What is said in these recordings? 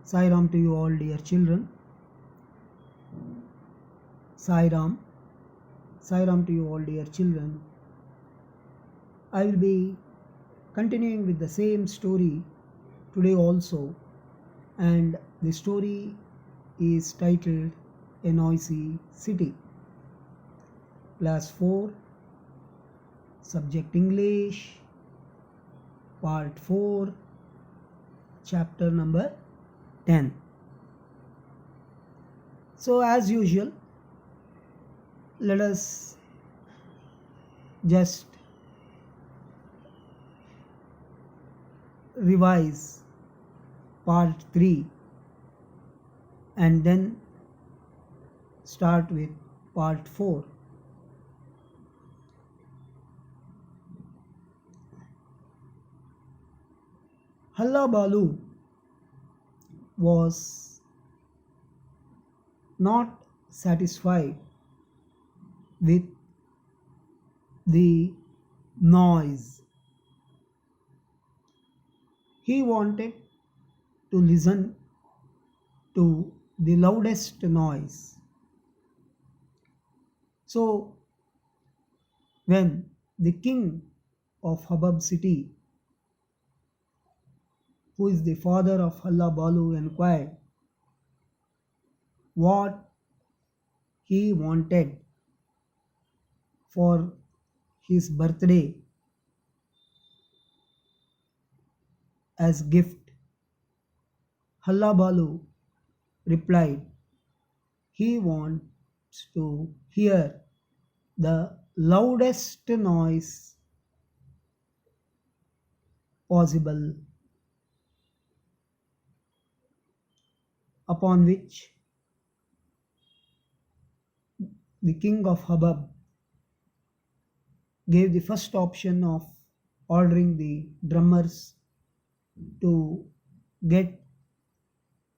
Sai Ram to you all, dear children. Sai Ram. Sai Ram to you all, dear children. I will be continuing with the same story today also, and the story is titled A Noisy City. Class 4, Subject English, Part 4, Chapter number 10. So, as usual, let us just revise part 3 and then start with part 4. Halla Balu was not satisfied with the noise. He wanted to listen to the loudest noise. So, when the king of Habab city, who is the father of Halla Balu, inquired what he wanted for his birthday as gift, Halla Balu replied he wants to hear the loudest noise possible, upon which the king of Habab gave the first option of ordering the drummers to get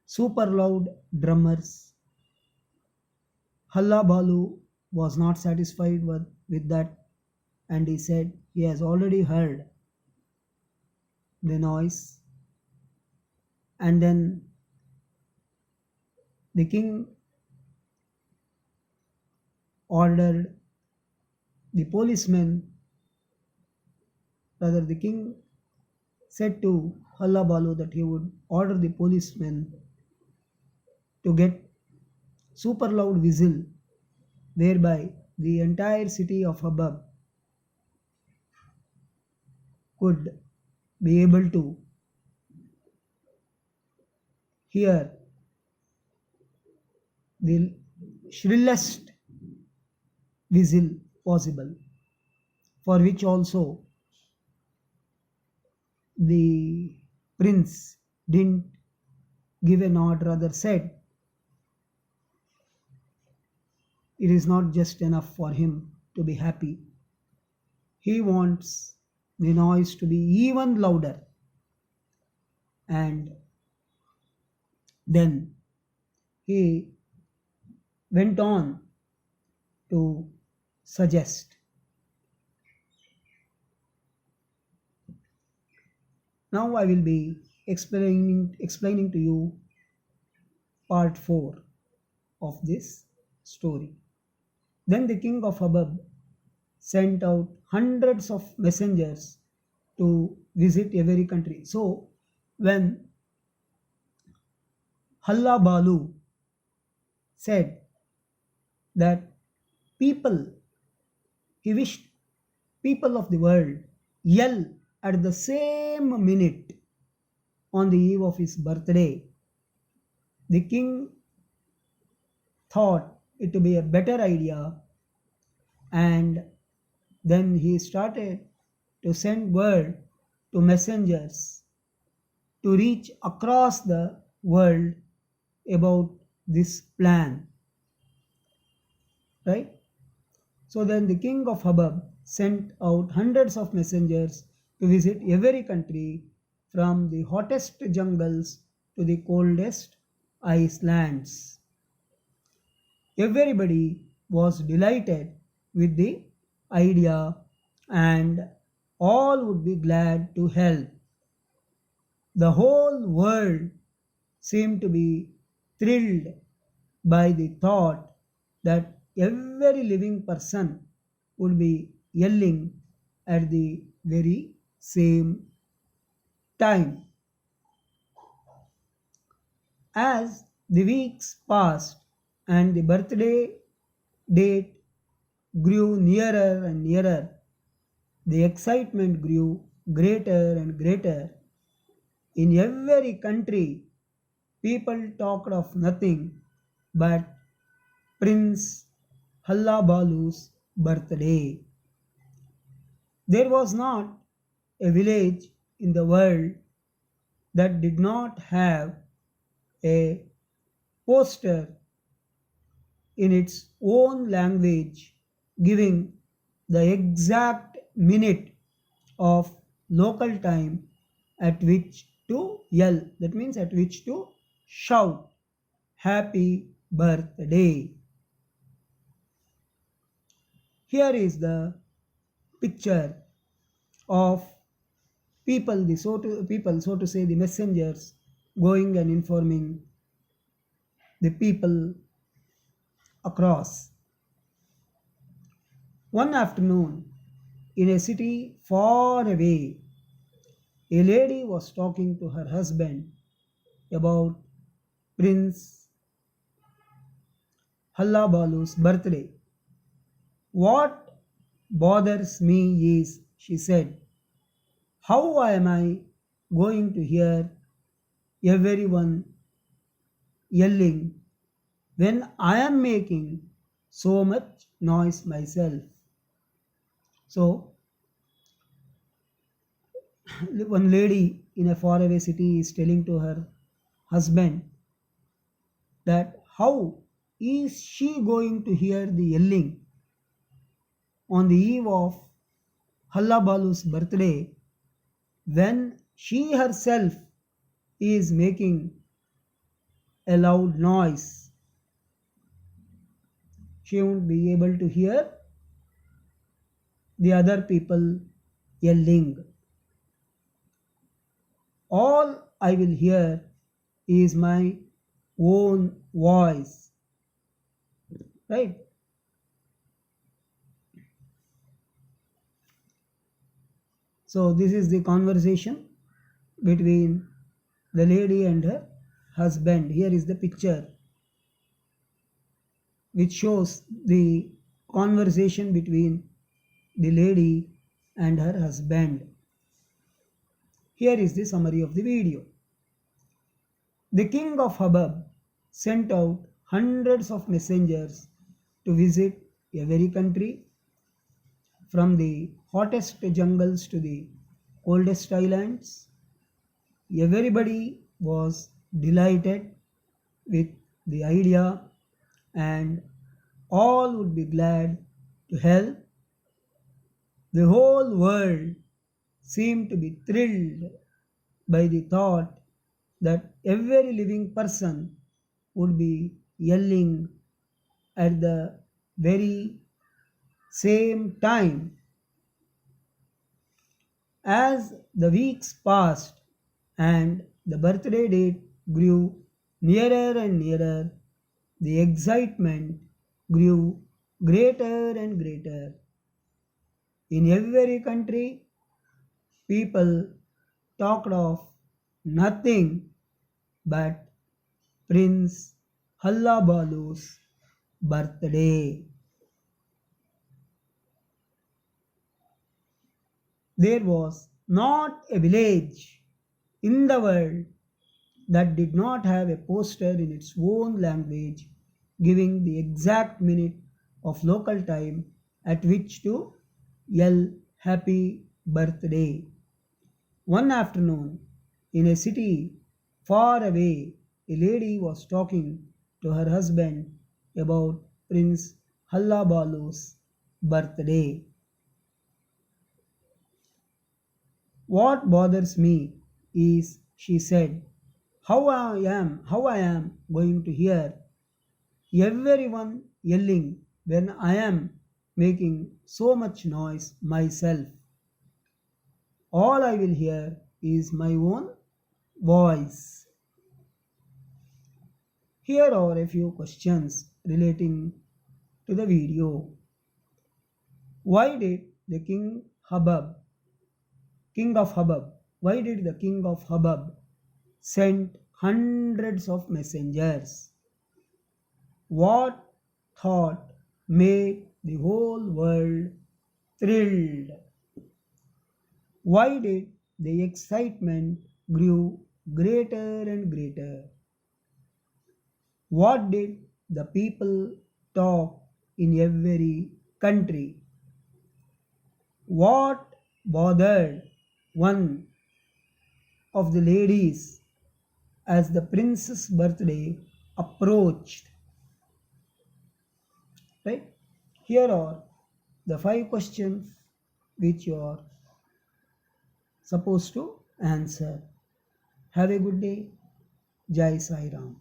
super loud drummers. Halla Balu was not satisfied with that, and he said he has already heard the noise. And then the king ordered the policemen, rather, the king said to Halla Balu that he would order the policemen to get super loud whistle, whereby the entire city of Habab could be able to hear the shrillest whistle possible, for which also the prince didn't give a nod, rather said it is not just enough for him to be happy. He wants the noise to be even louder. And then he went on to suggest. Now I will be explaining to you part 4 of this story. Then the king of Habab sent out hundreds of messengers to visit every country. So when Halla Balu said that he wished people of the world yell at the same minute on the eve of his birthday, the king thought it to be a better idea, and then he started to send word to messengers to reach across the world about this plan. Right? So then the king of Habab sent out hundreds of messengers to visit every country, from the hottest jungles to the coldest icelands. Everybody was delighted with the idea, and all would be glad to help. The whole world seemed to be thrilled by the thought that every living person would be yelling at the very same time. As the weeks passed and the birthday date grew nearer and nearer, the excitement grew greater and greater. In every country, people talked of nothing but Prince Hallabalu's birthday. There was not a village in the world that did not have a poster in its own language giving the exact minute of local time at which to yell, that means at which to shout happy birthday. Here is the picture of people, so to say, the messengers going and informing the people across. One afternoon, in a city far away, a lady was talking to her husband about Prince Hallabalu's birthday. What bothers me is, she said, how am I going to hear everyone yelling when I am making so much noise myself? So, one lady in a faraway city is telling to her husband that how is she going to hear the yelling on the eve of Hallabalu's birthday when she herself is making a loud noise. She won't be able to hear the other people yelling. All I will hear is my own voice. Right? So, this is the conversation between the lady and her husband. Here is the picture which shows the conversation between the lady and her husband. Here is the summary of the video. The king of Habab sent out hundreds of messengers to visit every country, from the hottest jungles to the coldest islands. Everybody was delighted with the idea and all would be glad to help. The whole world seemed to be thrilled by the thought that every living person would be yelling at the very same time. As the weeks passed and the birthday date grew nearer and nearer, the excitement grew greater and greater. In every country, people talked of nothing but Prince Hallabalu's birthday. There was not a village in the world that did not have a poster in its own language giving the exact minute of local time at which to yell happy birthday. One afternoon, in a city far away, a lady was talking to her husband about Prince Hallabalu's birthday. What bothers me is, she said, how I am going to hear everyone yelling when I am making so much noise myself. All I will hear is my own voice. Here are a few questions relating to the video. Why did the king of Hubbub, why did the king of Hubbub send hundreds of messengers? What thought made the whole world thrilled? Why did the excitement grew greater and greater? What did the people talk in every country? What bothered one of the ladies as the prince's birthday approached? Right? Here are the 5 questions which you are supposed to answer. Have a good day. Jai Sai Ram.